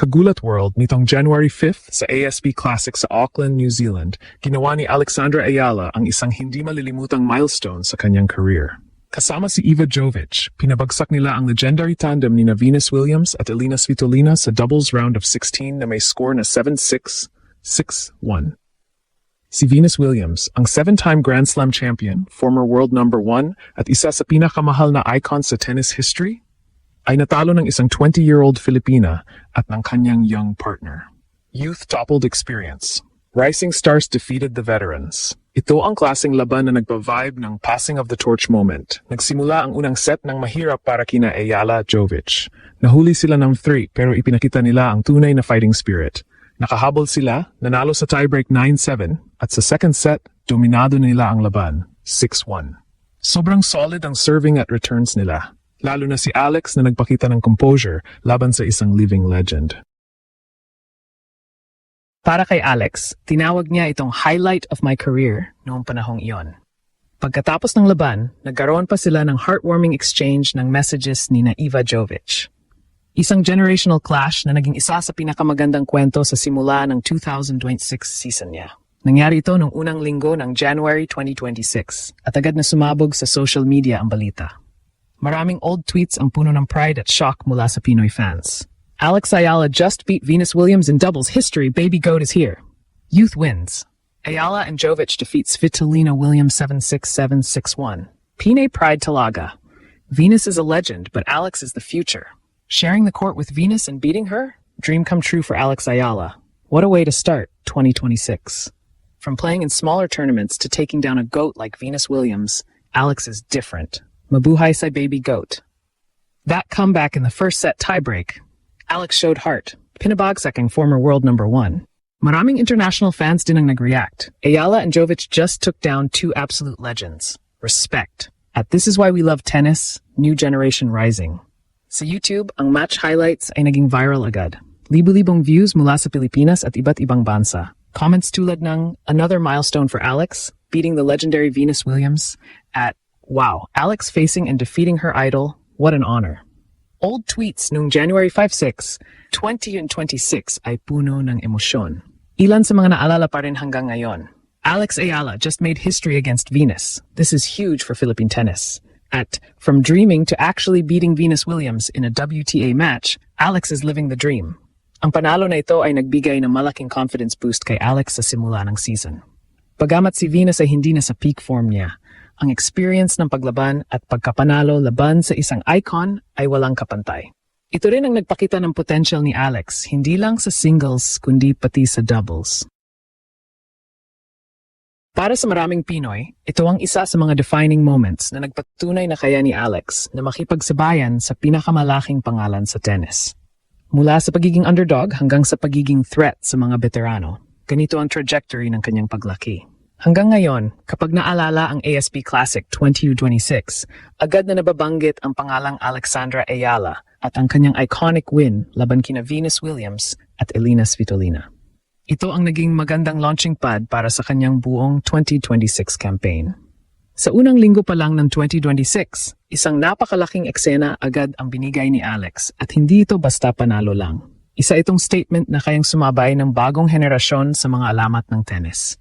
kagulat world nitong January 5th sa ASB Classic sa Auckland, New Zealand, ginawa ni Alexandra Ayala ang isang hindi malilimutang milestone sa kanyang career. Kasama si Iva Jovic, pinabagsak nila ang legendary tandem ni Venus Williams at Elina Svitolina sa doubles round of 16 na may score na 7-6, 6-1. Si Venus Williams, ang 7-time Grand Slam champion, former world number 1 at isa sa pinakamahal na icon sa tennis history, ay natalo ng isang 20-year-old Filipina at ng kanyang young partner. Youth toppled experience. Rising stars defeated the veterans. Ito ang klaseng laban na nagpa-vibe ng passing of the torch moment. Nagsimula ang unang set ng mahirap para kina Ayala Jovic. Nahuli sila ng 3 pero ipinakita nila ang tunay na fighting spirit. Nakahabol sila, nanalo sa tiebreak 9-7 at sa second set, dominado nila ang laban, 6-1. Sobrang solid ang serving at returns nila, lalo na si Alex na nagpakita ng composure laban sa isang living legend. Para kay Alex, tinawag niya itong highlight of my career noong panahong iyon. Pagkatapos ng laban, nagkaroon pa sila ng heartwarming exchange ng messages ni Iva Jovic. Isang generational clash na naging isa sa pinakamagandang kwento sa simula ng 2026 season niya. Nangyari ito noong unang linggo ng January 2026 at agad na sumabog sa social media ang balita. Maraming old tweets ang puno ng pride at shock mula sa Pinoy fans. Alex Ayala just beat Venus Williams in doubles history, baby goat is here. Youth wins. Ayala and Jovic defeat Svitolina Williams 7-6, 7-6-1. Pinay pride talaga. Venus is a legend, but Alex is the future. Sharing the court with Venus and beating her? Dream come true for Alex Ayala. What a way to start 2026. From playing in smaller tournaments to taking down a GOAT like Venus Williams, Alex is different. Mabuhay sa baby GOAT. That comeback in the first set tiebreak. Alex showed heart. Pinabagsaking former world number 1. Maraming international fans din ang nag-react. Ayala and Jovic just took down 2 absolute legends. Respect. At This Is Why We Love Tennis, New Generation Rising. Sa YouTube, ang match highlights ay naging viral agad. Libu-libong views mula sa Pilipinas at iba't ibang bansa. Comments tulad ng, another milestone for Alex, beating the legendary Venus Williams, at, wow, Alex facing and defeating her idol, what an honor. Old tweets noong January 5-6, 2026 ay puno ng emosyon. Ilan sa mga naalala pa rin hanggang ngayon. Alex Ayala just made history against Venus. This is huge for Philippine tennis. At from dreaming to actually beating Venus Williams in a WTA match, Alex is living the dream. Ang panalo na ito ay nagbigay ng malaking confidence boost kay Alex sa simula ng season. Bagamat si Venus ay hindi na sa peak form niya, ang experience ng paglaban at pagkapanalo laban sa isang icon ay walang kapantay. Ito rin ang nagpakita ng potential ni Alex, hindi lang sa singles kundi pati sa doubles. Para sa maraming Pinoy, ito ang isa sa mga defining moments na nagpatunay na kaya ni Alex na makipagsabayan sa pinakamalaking pangalan sa tennis. Mula sa pagiging underdog hanggang sa pagiging threat sa mga veterano, ganito ang trajectory ng kanyang paglaki. Hanggang ngayon, kapag naalala ang ASB Classic 2026, agad na nababanggit ang pangalang Alexandra Ayala at ang kanyang iconic win laban kina Venus Williams at Elina Svitolina. Ito ang naging magandang launching pad para sa kanyang buong 2026 campaign. Sa unang linggo pa lang ng 2026, isang napakalaking eksena agad ang binigay ni Alex at hindi ito basta panalo lang. Isa itong statement na kayang sumabay ng bagong henerasyon sa mga alamat ng tennis.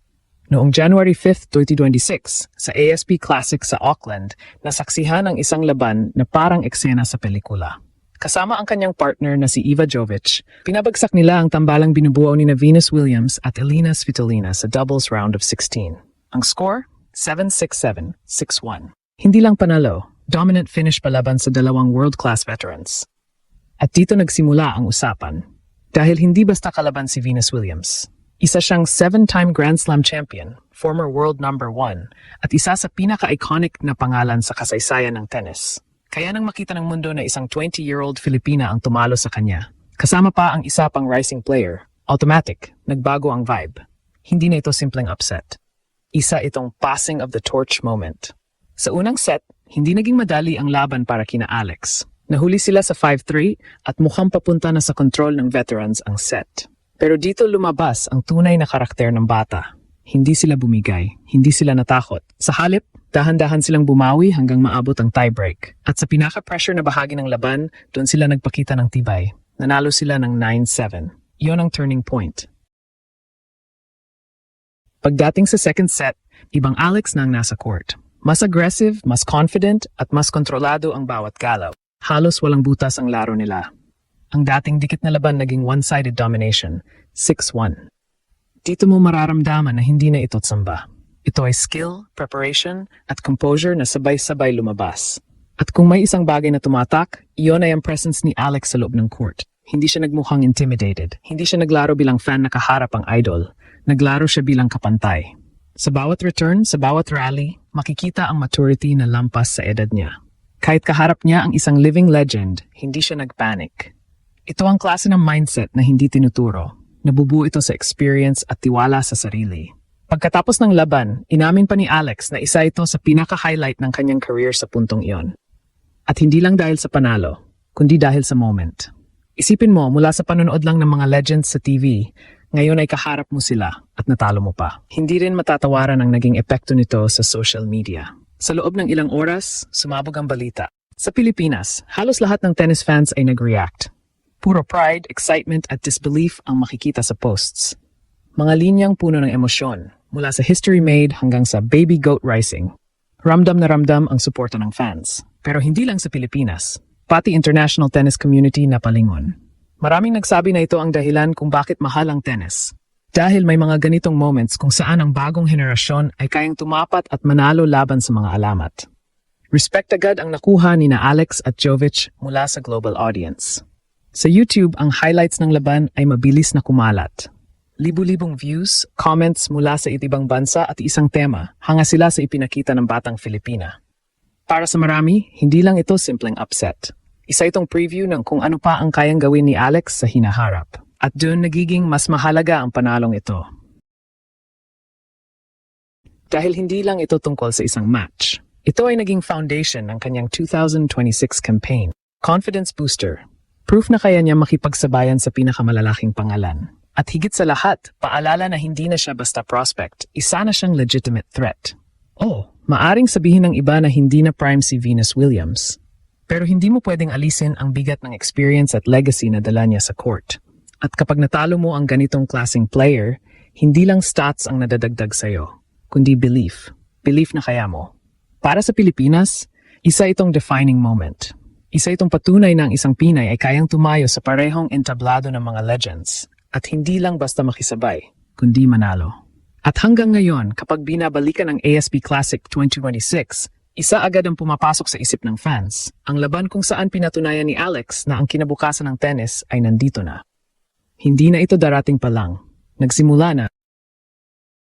Noong January 5, 2026, sa ASB Classic sa Auckland, nasaksihan ang isang laban na parang eksena sa pelikula. Kasama ang kanyang partner na si Iva Jovic, pinabagsak nila ang tambalang binubuo ni Venus Williams at Elina Svitolina sa doubles round of 16. Ang score? 7-6-7, 6-1. Hindi lang panalo, dominant finish palaban sa dalawang world-class veterans. At dito nagsimula ang usapan. Dahil hindi basta kalaban si Venus Williams. Isa siyang 7-time Grand Slam champion, former world number 1, at isa sa pinaka-iconic na pangalan sa kasaysayan ng tennis. Kaya nang makita ng mundo na isang 20-year-old Filipina ang tumalo sa kanya, kasama pa ang isa pang rising player, automatic, nagbago ang vibe. Hindi na ito simpleng upset. Isa itong passing of the torch moment. Sa unang set, hindi naging madali ang laban para kina Alex. Nahuli sila sa 5-3 at mukhang papunta na sa control ng veterans ang set. Pero dito lumabas ang tunay na karakter ng bata. Hindi sila bumigay, hindi sila natakot. Sa halip, dahan-dahan silang bumawi hanggang maabot ang tiebreak. At sa pinaka-pressure na bahagi ng laban, doon sila nagpakita ng tibay. Nanalo sila ng 9-7. Iyon ang turning point. Pagdating sa second set, ibang Alex na ang nasa court. Mas aggressive, mas confident, at mas kontrolado ang bawat galaw. Halos walang butas ang laro nila. Ang dating dikit na laban naging one-sided domination, 6-1. Dito mo mararamdaman na hindi na ito tsamba. Ito ay skill, preparation, at composure na sabay-sabay lumabas. At kung may isang bagay na tumatak, iyon ay ang presence ni Alex sa loob ng court. Hindi siya nagmukhang intimidated. Hindi siya naglaro bilang fan na kaharap ang idol. Naglaro siya bilang kapantay. Sa bawat return, sa bawat rally, makikita ang maturity na lampas sa edad niya. Kahit kaharap niya ang isang living legend, hindi siya nagpanic. Ito ang klase ng mindset na hindi tinuturo. Nabubuo ito sa experience at tiwala sa sarili. Pagkatapos ng laban, inamin pa ni Alex na isa ito sa pinaka-highlight ng kanyang career sa puntong iyon. At hindi lang dahil sa panalo, kundi dahil sa moment. Isipin mo, mula sa panonood lang ng mga legends sa TV, ngayon ay kaharap mo sila at natalo mo pa. Hindi rin matatawaran ang naging epekto nito sa social media. Sa loob ng ilang oras, sumabog ang balita. Sa Pilipinas, halos lahat ng tennis fans ay nag-react. Puro pride, excitement at disbelief ang makikita sa posts. Mga linyang puno ng emosyon, mula sa history made hanggang sa baby goat rising. Ramdam na ramdam ang suporta ng fans. Pero hindi lang sa Pilipinas, pati international tennis community na palingon. Maraming nagsabi na ito ang dahilan kung bakit mahal ang tennis. Dahil may mga ganitong moments kung saan ang bagong henerasyon ay kayang tumapat at manalo laban sa mga alamat. Respect agad ang nakuha ni na Alex at Jovic mula sa global audience. Sa YouTube, ang highlights ng laban ay mabilis na kumalat. Libu-libong views, comments mula sa ibang bansa at isang tema, hanga sila sa ipinakita ng batang Filipina. Para sa marami, hindi lang ito simpleng upset. Isa itong preview ng kung ano pa ang kayang gawin ni Alex sa hinaharap. At doon nagiging mas mahalaga ang panalong ito. Dahil hindi lang ito tungkol sa isang match. Ito ay naging foundation ng kanyang 2026 campaign. Confidence booster. Proof na kaya niya makipagsabayan sa pinakamalalaking pangalan. At higit sa lahat, paalala na hindi na siya basta prospect. Isa na siyang legitimate threat. Oh, maaring sabihin ng iba na hindi na prime si Venus Williams. Pero hindi mo pwedeng alisin ang bigat ng experience at legacy na dala niya sa court. At kapag natalo mo ang ganitong klaseng player, hindi lang stats ang nadadagdag sa'yo, kundi belief. Belief na kaya mo. Para sa Pilipinas, isa itong defining moment. Isa itong patunay na ang isang Pinay ay kayang tumayo sa parehong entablado ng mga legends. At hindi lang basta makisabay, kundi manalo. At hanggang ngayon, kapag binabalikan ang ASB Classic 2026, isa agad ang pumapasok sa isip ng fans, ang laban kung saan pinatunayan ni Alex na ang kinabukasan ng tennis ay nandito na. Hindi na ito darating pa lang. Nagsimula na.